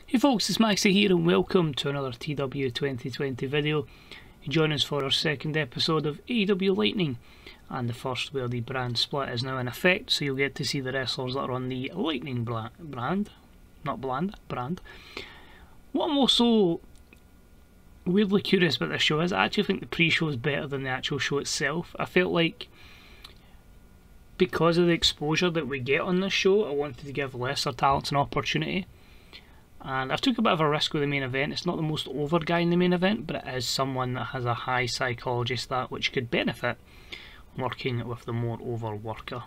Hey folks, it's Maxie here and welcome to another TEW2020 video. You join us for our second episode of AEW Lightning, and the first where the brand split is now in effect, so you'll get to see the wrestlers that are on the Lightning brand. What I'm also weirdly curious about this show is I actually think the pre-show is better than the actual show itself. I felt like because of the exposure that we get on this show, I wanted to give lesser talents an opportunity. And I've took a bit of a risk with the main event. It's not the most over guy in the main event, but it is someone that has a high psychology stat which could benefit working with the more over worker.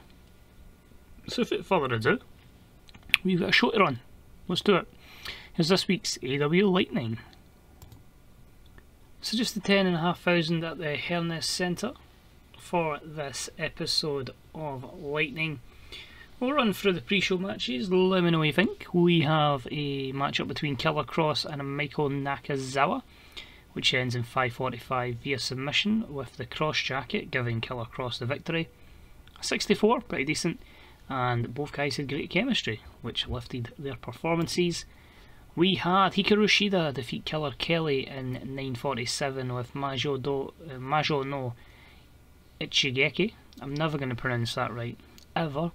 So without further ado, we've got a show to run. Let's do it. Here's this week's AEW Lightning. So just the 10,500 at the Hernes Centre for this episode of Lightning. We'll run through the pre-show matches. Let me know what you think. We have a matchup between Killer Kross and Michael Nakazawa, which ends in 5:45 via submission, with the Cross Jacket giving Killer Kross the victory. 64, pretty decent, and both guys had great chemistry, which lifted their performances. We had Hikaru Shida defeat Killer Kelly in 9:47 with Majo no Ichigeki. I'm never going to pronounce that right, ever.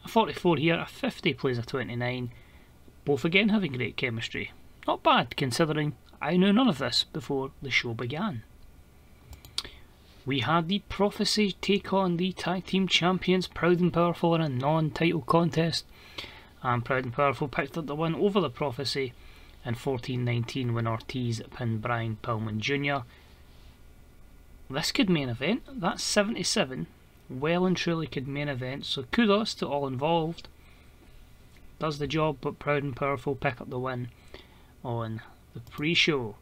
A 44 here, a 50 plays a 29, both again having great chemistry. Not bad considering I knew none of this before the show began. We had the Prophecy take on the Tag Team Champions Proud and Powerful in a non-title contest, and Proud and Powerful picked up the win over the Prophecy in 14-19 when Ortiz pinned Brian Pillman Jr. This could main event, that's 77. Well and truly could main event, so kudos to all involved. Does the job, but Proud and Powerful pick up the win on the pre-show.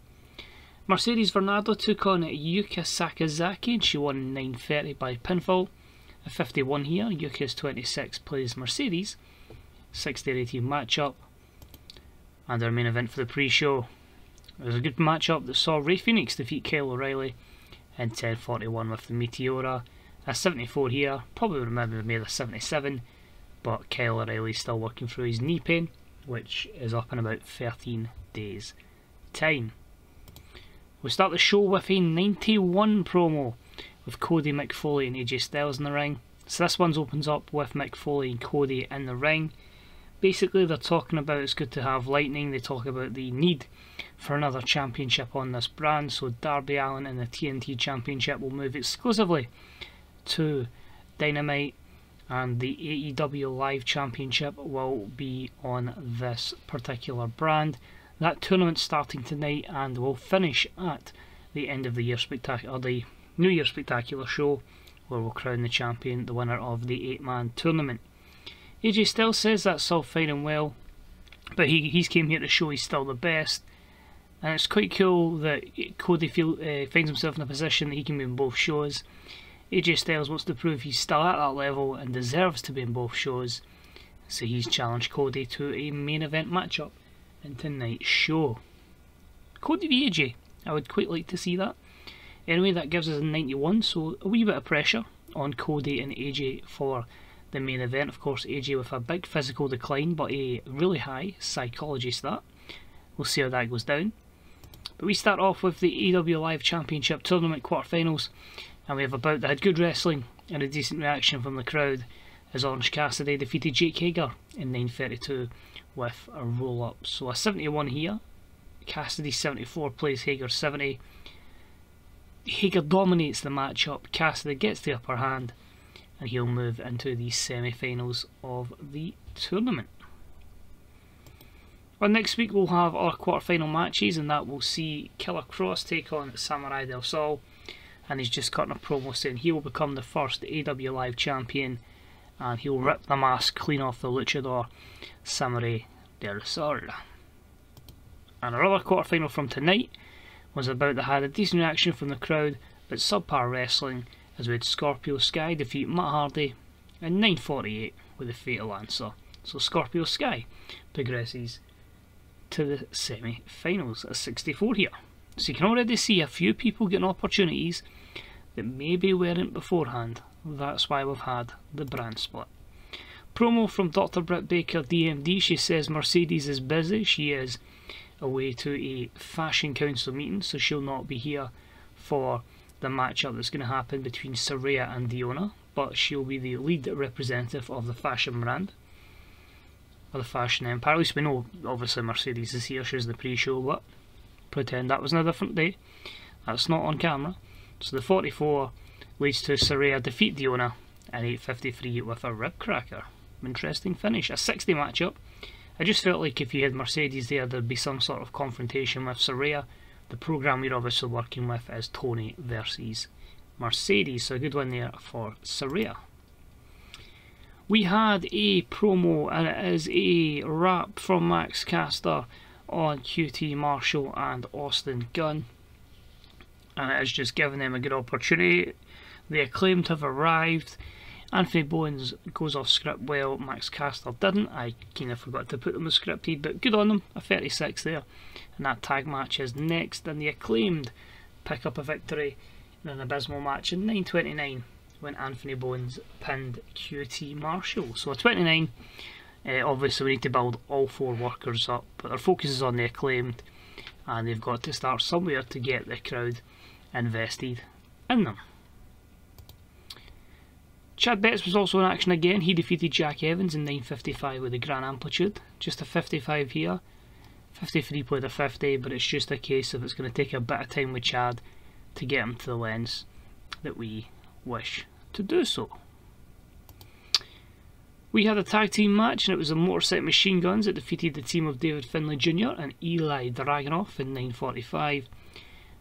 Mercedes Varnado took on Yuka Sakazaki and she won in 9:30 by pinfall. A 51 here, Yuka's 26 plays Mercedes. 60-18 matchup. And our main event for the pre-show. It was a good matchup that saw Ray Phoenix defeat Kyle O'Reilly in 10:41 with the Meteora. A 74 here, probably remember made a 77, but Kyle O'Reilly's still working through his knee pain, which is up in about 13 days time. We start the show with a 91 promo with Cody, Mick Foley and AJ Styles in the ring. So this one opens up with Mick Foley and Cody in the ring. Basically they're talking about it's good to have Lightning. They talk about the need for another championship on this brand, so Darby Allin and the TNT Championship will move exclusively to Dynamite, and the AEW Live Championship will be on this particular brand. That tournament's starting tonight and will finish at the end of the year spectacular, the New Year Spectacular show, where we'll crown the champion, the winner of the 8-man tournament. AJ Styles says that's all fine and well, but he's came here to show he's still the best, and it's quite cool that Cody finds himself in a position that he can be in both shows. AJ Styles wants to prove he's still at that level and deserves to be in both shows, so he's challenged Cody to a main event matchup in tonight's show. Cody v AJ, I would quite like to see that. Anyway, that gives us a 91, so a wee bit of pressure on Cody and AJ for the main event. Of course, AJ with a big physical decline but a really high psychology stat. We'll see how that goes down. But we start off with the AEW Live Championship Tournament quarterfinals. And we have a bout that had good wrestling and a decent reaction from the crowd as Orange Cassidy defeated Jake Hager in 9:32 with a roll-up. So a 71 here, Cassidy 74 plays Hager 70. Hager dominates the matchup, Cassidy gets the upper hand, and he'll move into the semi-finals of the tournament. Well, next week we'll have our quarter-final matches, and that will see Killer Kross take on Samurai Del Sol. And he's just cutting a promo saying he will become the first AEW Live Champion, and he'll rip the mask clean off the luchador Samurai Del Sol. And our other quarterfinal from tonight was about that had a decent reaction from the crowd, but subpar wrestling, as we had Scorpio Sky defeat Matt Hardy in 9:48 with a fatal answer. So Scorpio Sky progresses to the semi-finals at 64 here. So you can already see a few people getting opportunities that maybe weren't beforehand. That's why we've had the brand split. Promo from Dr. Britt Baker, DMD. She says Mercedes is busy. She is away to a Fashion Council meeting, so she'll not be here for the matchup that's going to happen between Saraya and Diona, but she'll be the lead representative of the fashion brand, or the fashion empire. At least we know, obviously, Mercedes is here. She's the pre-show, but pretend that was on a different day. That's not on camera. So the 44 leads to Saraya defeat Diona in 8:53 with a rib cracker. Interesting finish. A 60 matchup. I just felt like if you had Mercedes there, there'd be some sort of confrontation with Saraya. The programme we're obviously working with is Tony versus Mercedes, so a good one there for Saraya. We had a promo, and it is a rap from Max Caster on QT Marshall and Austin Gunn, and it is just giving them a good opportunity. The Acclaimed have arrived. Anthony Bowens goes off script well, Max Caster didn't. I kind of forgot to put them as scripted, but good on them, a 36 there. And that tag match is next, and the Acclaimed pick up a victory in an abysmal match in 9:29 when Anthony Bowens pinned QT Marshall. So a 29, obviously we need to build all 4 workers up, but their focus is on the Acclaimed, and they've got to start somewhere to get the crowd invested in them. Chad Betts was also in action again. He defeated Jack Evans in 9:55 with a Grand Amplitude. Just a 55 here. 53 played a 50, but it's just a case of it's going to take a bit of time with Chad to get him to the lens that we wish to do so. We had a tag team match, and it was the Motorcycle Machine Guns that defeated the team of David Finlay Jr. and Eli Dragunov in 9:45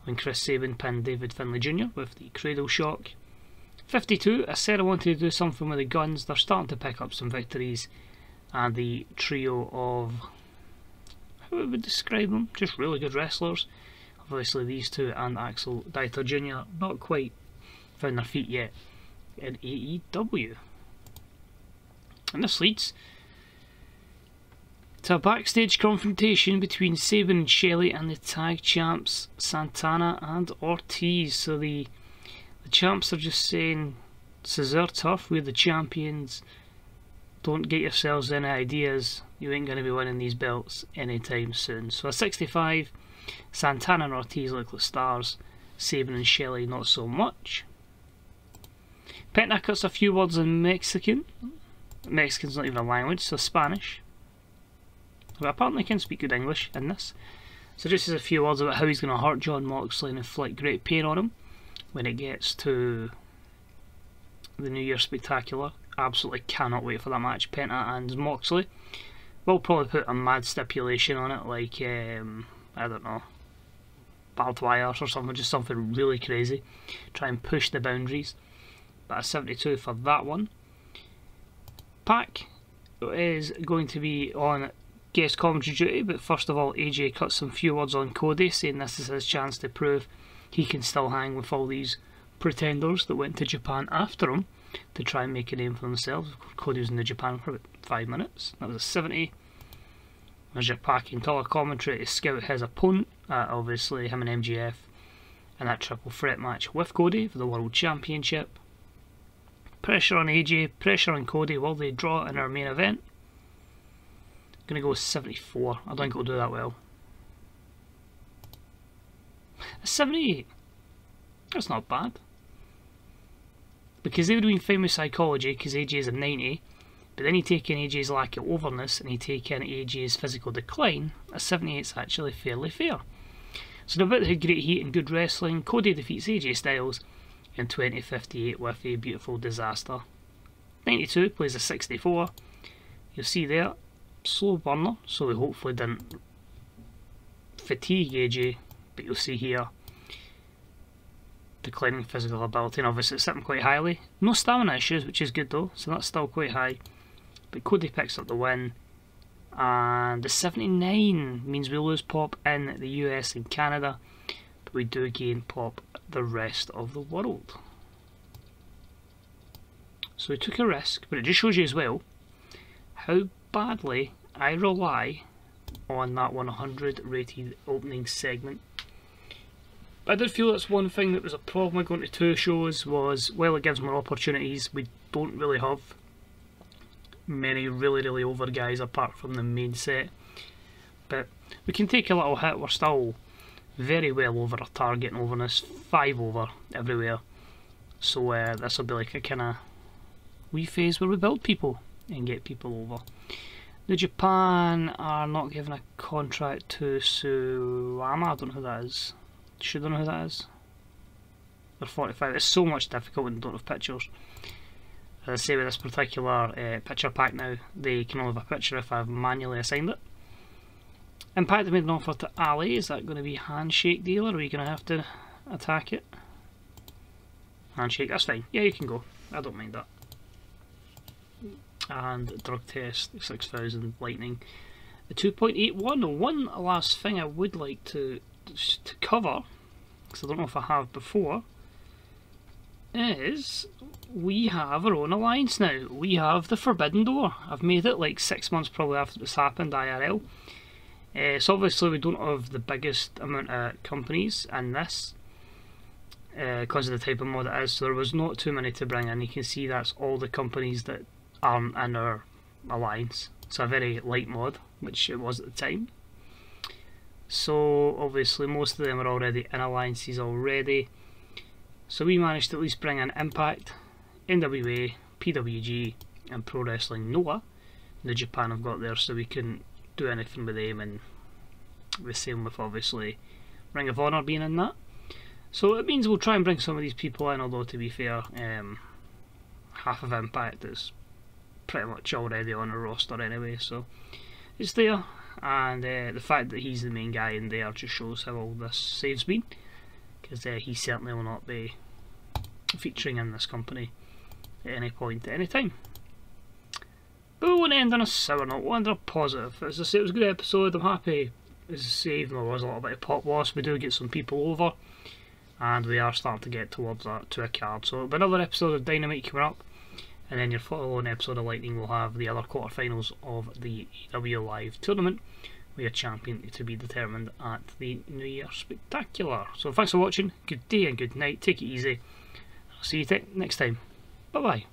when Chris Sabin pinned David Finlay Jr. with the Cradle Shock. 52, I said I wanted to do something with the Guns. They're starting to pick up some victories, and the trio of, how would we describe them? Just really good wrestlers. Obviously these two and Axel Dieter Jr. not quite found their feet yet in AEW. And this leads to a backstage confrontation between Sabin and Shelley and the tag champs Santana and Ortiz. So the champs are just saying, "Scissor tough, we're the champions. Don't get yourselves any ideas. You ain't going to be winning these belts anytime soon." So a 65, Santana and Ortiz look like stars. Sabin and Shelley not so much. Penta cuts a few words in Mexican. Mexican's not even a language, so Spanish. But apparently can speak good English in this. So just as a few words about how he's going to hurt Jon Moxley and inflict great pain on him when it gets to the New Year Spectacular. Absolutely cannot wait for that match. Penta and Moxley. We'll probably put a mad stipulation on it, like, I don't know, barbed wire or something, just something really crazy. Try and push the boundaries. But a 72 for that one. Pac is going to be on guest commentary duty, but first of all, AJ cuts some few words on Cody, saying this is his chance to prove he can still hang with all these pretenders that went to Japan after him to try and make a name for themselves. Cody was in the Japan for about 5 minutes. That was a 70. There's your Pac in color commentary to scout his opponent, obviously him and MJF, and that triple threat match with Cody for the World Championship. Pressure on AJ, pressure on Cody. Will they draw in our main event? Gonna go with 74. I don't think it'll do that well. A 78. That's not bad. Because they would have been fine with psychology because AJ is a 90, but then you take in AJ's lack of overness and you take in AJ's physical decline, a 78 is actually fairly fair. So no bit of great heat and good wrestling. Cody defeats AJ Styles in 20:58 with a beautiful disaster. 92 plays a 64. You'll see there, slow burner, so they hopefully didn't fatigue AJ, but you'll see here, declining physical ability, and obviously it's sitting quite highly. No stamina issues, which is good though, so that's still quite high. But Cody picks up the win, and the 79 means we lose Pop in the US and Canada, but we do gain Pop the rest of the world. So we took a risk, but it just shows you as well how badly I rely on that 100 rated opening segment. I did feel that's one thing that was a problem with going to 2 shows was, well, it gives more opportunities. We don't really have many really over guys apart from the main set. But we can take a little hit. We're still very well over our target and overness, 5 over everywhere. So this will be like a kind of wee phase where we build people and get people over. New Japan are not giving a contract to Suwama. I don't know who that is. Should I know who that is? They're 45. It's so much difficult when they don't have pictures. As I say with this particular picture pack now, they can only have a picture if I've manually assigned it. Impact have made an offer to Ali. Is that going to be handshake deal, or are we going to have to attack it? Handshake, that's fine. Yeah, you can go. I don't mind that. And drug test, 6,000 lightning. The 2.81. One last thing I would like to cover, because I don't know if I have before, is we have our own alliance now. We have the Forbidden Door. I've made it like 6 months probably after this happened, IRL. So obviously we don't have the biggest amount of companies in this because of the type of mod it is, so there was not too many to bring in. You can see that's all the companies that aren't in our alliance. It's a very light mod, which it was at the time. So obviously most of them are already in alliances already. So we managed to at least bring in Impact, NWA, PWG and Pro Wrestling Noah. New Japan have got there, so we couldn't do anything with them, and the same with obviously Ring of Honor being in that. So it means we'll try and bring some of these people in, although to be fair, half of Impact is pretty much already on a roster anyway, so it's there. And the fact that he's the main guy in there just shows how all this save's been, because he certainly will not be featuring in this company at any point at any time. But we won't end on a sour note, we'll end on a positive. As I say, it was a good episode. I'm happy, as I say, even though there was a little bit of pop loss, we do get some people over, and we are starting to get towards that to a card. So it'll be another episode of Dynamite coming up, and then your following episode of Lightning will have the other quarterfinals of the AEW Live tournament, with a champion to be determined at the New Year Spectacular. So thanks for watching, good day and good night, take it easy, I'll see you next time, bye bye.